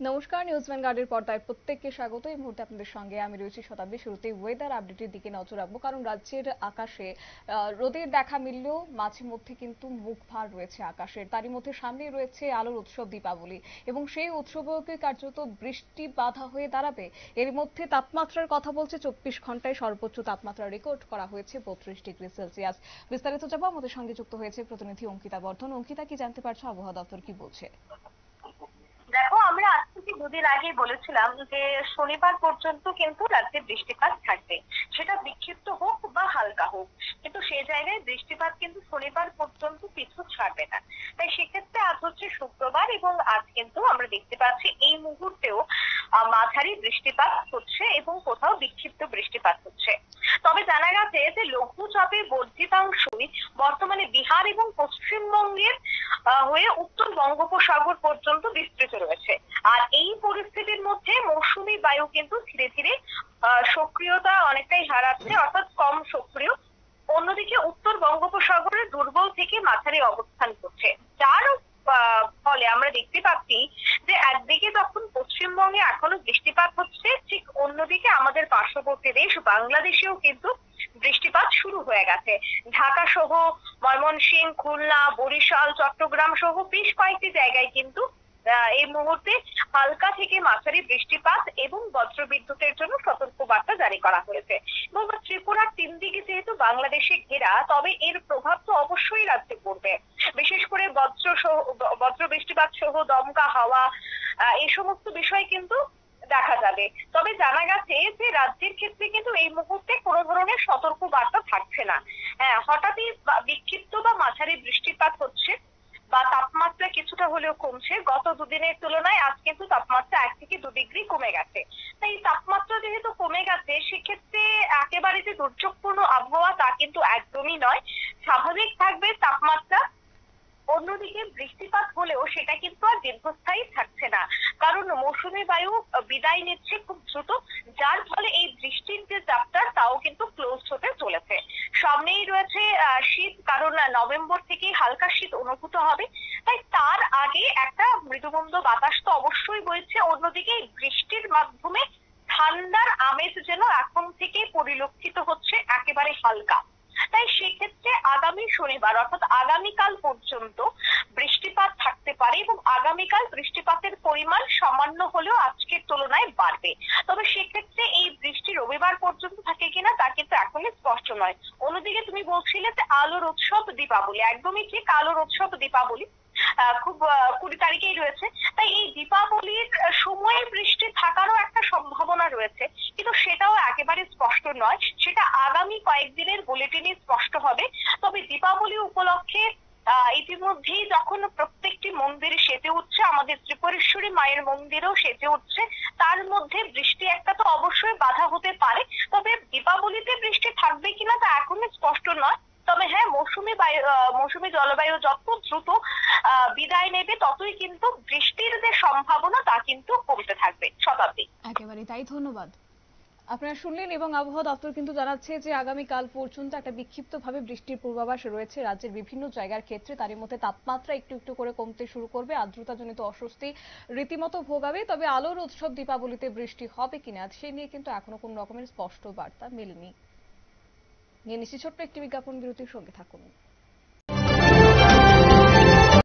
নমস্কার, নিউজ ভ্যানগার্ডের পর্দায় প্রত্যেককে স্বাগত। এই মুহূর্তে আপনাদের সঙ্গে আমি রয়েছি শতাব্দী। শুরুতেই ওয়েদার আপডেটের দিকে নজর রাখবো, কারণ রাজ্যের আকাশে রোদের দেখা মিললেও মাঝে মধ্যে কিন্তু মুখ ভার রয়েছে আকাশের। তারই মধ্যে সামনে রয়েছে আলোর উৎসব দীপাবলি, এবং সেই উৎসবকে কার্যত বৃষ্টি বাধা হয়ে দাঁড়াবে। এর মধ্যে তাপমাত্রার কথা বলছে 24 ঘন্টায় সর্বোচ্চ তাপমাত্রা রেকর্ড করা হয়েছে 32°C। বিস্তারিত যাবো, আমাদের সঙ্গে যুক্ত হয়েছে প্রতিনিধি অঙ্কিতা বর্ধন। অঙ্কিতা, কি জানতে পারছো, আবহাওয়া দপ্তর কি বলছে? দেখো, আমরা আজ থেকে দুদিন আগে বলেছিলাম যে শনিবার পর্যন্ত কিন্তু রাজ্যে বৃষ্টিপাত থাকবে, সেটা বিক্ষিপ্ত হোক বা হালকা হোক, কিন্তু সেই জায়গায় বৃষ্টিপাত কিন্তু শনিবার পর্যন্ত পিছু ছাড়বে না। তাই সেক্ষেত্রে আজ হচ্ছে শুক্রবার, এবং আজ কিন্তু আমরা দেখতে পাচ্ছি এই মুহূর্তেও মাঝারি বৃষ্টিপাত হচ্ছে এবং কোথাও বিক্ষিপ্ত বৃষ্টিপাত হচ্ছে। তবে জানা গেছে যে লঘুচাপে বর্ধিতাংশই বর্তমানে বিহার এবং পশ্চিমবঙ্গের হয়ে উত্তর বঙ্গোপসাগর পর্যন্ত বিস্তৃত রয়েছে। আর এই পরিস্থিতির মধ্যে মৌসুমী বায়ু কিন্তু ধীরে ধীরে সক্রিয়তা অনেকটাই হারাচ্ছে, অর্থাৎ কম সক্রিয়। অন্যদিকে উত্তর বঙ্গোপসাগরে দুর্বল থেকে মাঝারি অবস্থান করছে, যার ফলে আমরা দেখতে পাচ্ছি যে একদিকে যখন পশ্চিমবঙ্গে এখনো বৃষ্টিপাত হচ্ছে, ঠিক অন্যদিকে আমাদের পার্শ্ববর্তী দেশ বাংলাদেশেও কিন্তু বৃষ্টিপাত শুরু হয়ে গেছে। ঢাকা সহ ময়মনসিংহ, খুলনা, বরিশাল, চট্টগ্রাম সহ বেশ কয়েকটি জায়গায় কিন্তু এই মুহূর্তে হালকা থেকে মাঝারি বৃষ্টিপাত এবং বজ্রবিদ্যুতের জন্য সতর্কবার্তা জারি করা হয়েছে। এবং ত্রিপুরার 3 দিকে যেহেতু বাংলাদেশে ঘেরা, তবে এর প্রভাব তো অবশ্যই রাজ্যে পড়বে। বিশেষ করে বজ্র বৃষ্টিপাত সহ দমকা হাওয়া, এই সমস্ত বিষয় কিন্তু দেখা যাবে। তবে জানা গেছে যে রাজ্যের ক্ষেত্রে কিন্তু এই মুহূর্তে কোনো ধরনের সতর্ক বার্তা থাকছে না। হ্যাঁ, হঠাৎই বিক্ষিপ্ত বা মাঝারি বৃষ্টিপাত হচ্ছে বা তাপমাত্রা কিছুটা হলেও কমছে। গত দুদিনের তুলনায় আজ কিন্তু তাপমাত্রা 1 থেকে 2 ডিগ্রি কমে গেছে। তাই তাপমাত্রা যেহেতু কমে গেছে, সেক্ষেত্রে একেবারে যে দুর্যোগপূর্ণ আবহাওয়া তা কিন্তু একদমই নয়, স্বাভাবিক থাকবে তাপমাত্রা। অন্যদিকে বৃষ্টিপাত হলেও সেটা কিন্তু আর দীর্ঘস্থায়ী থাকছে না, কারণ মৌসুমী বায়ু বিদায় নিচ্ছে খুব দ্রুত, যার ফলে এই বৃষ্টির যে চ্যাপ্টার তাও কিন্তু ক্লোজ হতে চলেছে। সামনেই রয়েছে শীত, কারণ নভেম্বর থেকে হালকা শীত অনুভূত হবে। তাই তার আগে একটা মৃদুমন্দ বাতাস তো অবশ্যই বইছে। অন্যদিকে এই বৃষ্টির মাধ্যমে ঠান্ডার আমেজ যেন এখন থেকে পরিলক্ষিত হচ্ছে একেবারে হালকা। তাই সেক্ষেত্রে আগামী শনিবার অর্থাৎ আগামীকাল পর্যন্ত বৃষ্টিপাত থাকতে পারে, এবং আগামীকাল বৃষ্টিপাতের পরিমাণ সামান্য হলেও আজকের তুলনায় বাড়বে। তবে সেক্ষেত্রে এই বৃষ্টি রবিবার পর্যন্ত থাকে কিনা তা কিন্তু এখনই স্পষ্ট নয়। অন্যদিকে তুমি বলছিলে যে আলোর উৎসব দীপাবলি, একদমই ঠিক, আলোর উৎসব দীপাবলি খুব 20 তারিখেই রয়েছে। তাই এই দীপাবলির সময়ে বৃষ্টি থাকারও একটা সম্ভাবনা রয়েছে, কিন্তু সেটাও একেবারে স্পষ্ট নয়, সেটা আগামী কয়েকদিনের বুলেটিনে স্পষ্ট হবে। তবে দীপাবলি উপলক্ষে ইতিমধ্যেই যখন প্রত্যেকটি মন্দির সেজে উঠছে, আমাদের ত্রিপুরেশ্বরী মায়ের মন্দিরও সেজে উঠছে, তার মধ্যে বৃষ্টি একটা তো অবশ্যই বাধা হতে পারে। তবে দীপাবলিতে বৃষ্টি থাকবে কিনা তা এখনই স্পষ্ট নয়। তবে হ্যাঁ, মৌসুমী জলবায়ু যত দ্রুত বিদায় নেবে, ততই কিন্তু বৃষ্টির যে সম্ভাবনা তা কিন্তু কমতে থাকবে। শতাব্দী। একেবারে তাই, ধন্যবাদ। আপনারা শুনলেন, এবং আবহাওয়া দপ্তর কিন্তু জানাচ্ছে যে আগামীকাল পর্যন্ত একটা বিক্ষিপ্তভাবে বৃষ্টির পূর্বাভাস রয়েছে রাজ্যের বিভিন্ন জায়গার ক্ষেত্রে। তারই মধ্যে তাপমাত্রা একটু একটু করে কমতে শুরু করবে, আর্দ্রতাজনিত অস্বস্তি রীতিমতো ভোগাবে। তবে আলোর উৎসব দীপাবলিতে বৃষ্টি হবে কিনা সেই নিয়ে কিন্তু এখনো কোনো রকমের স্পষ্ট বার্তা মেলেনি। নিয়ে নিচ্ছি ছোট্ট একটি বিজ্ঞাপন বিরতির, সঙ্গে থাকুন।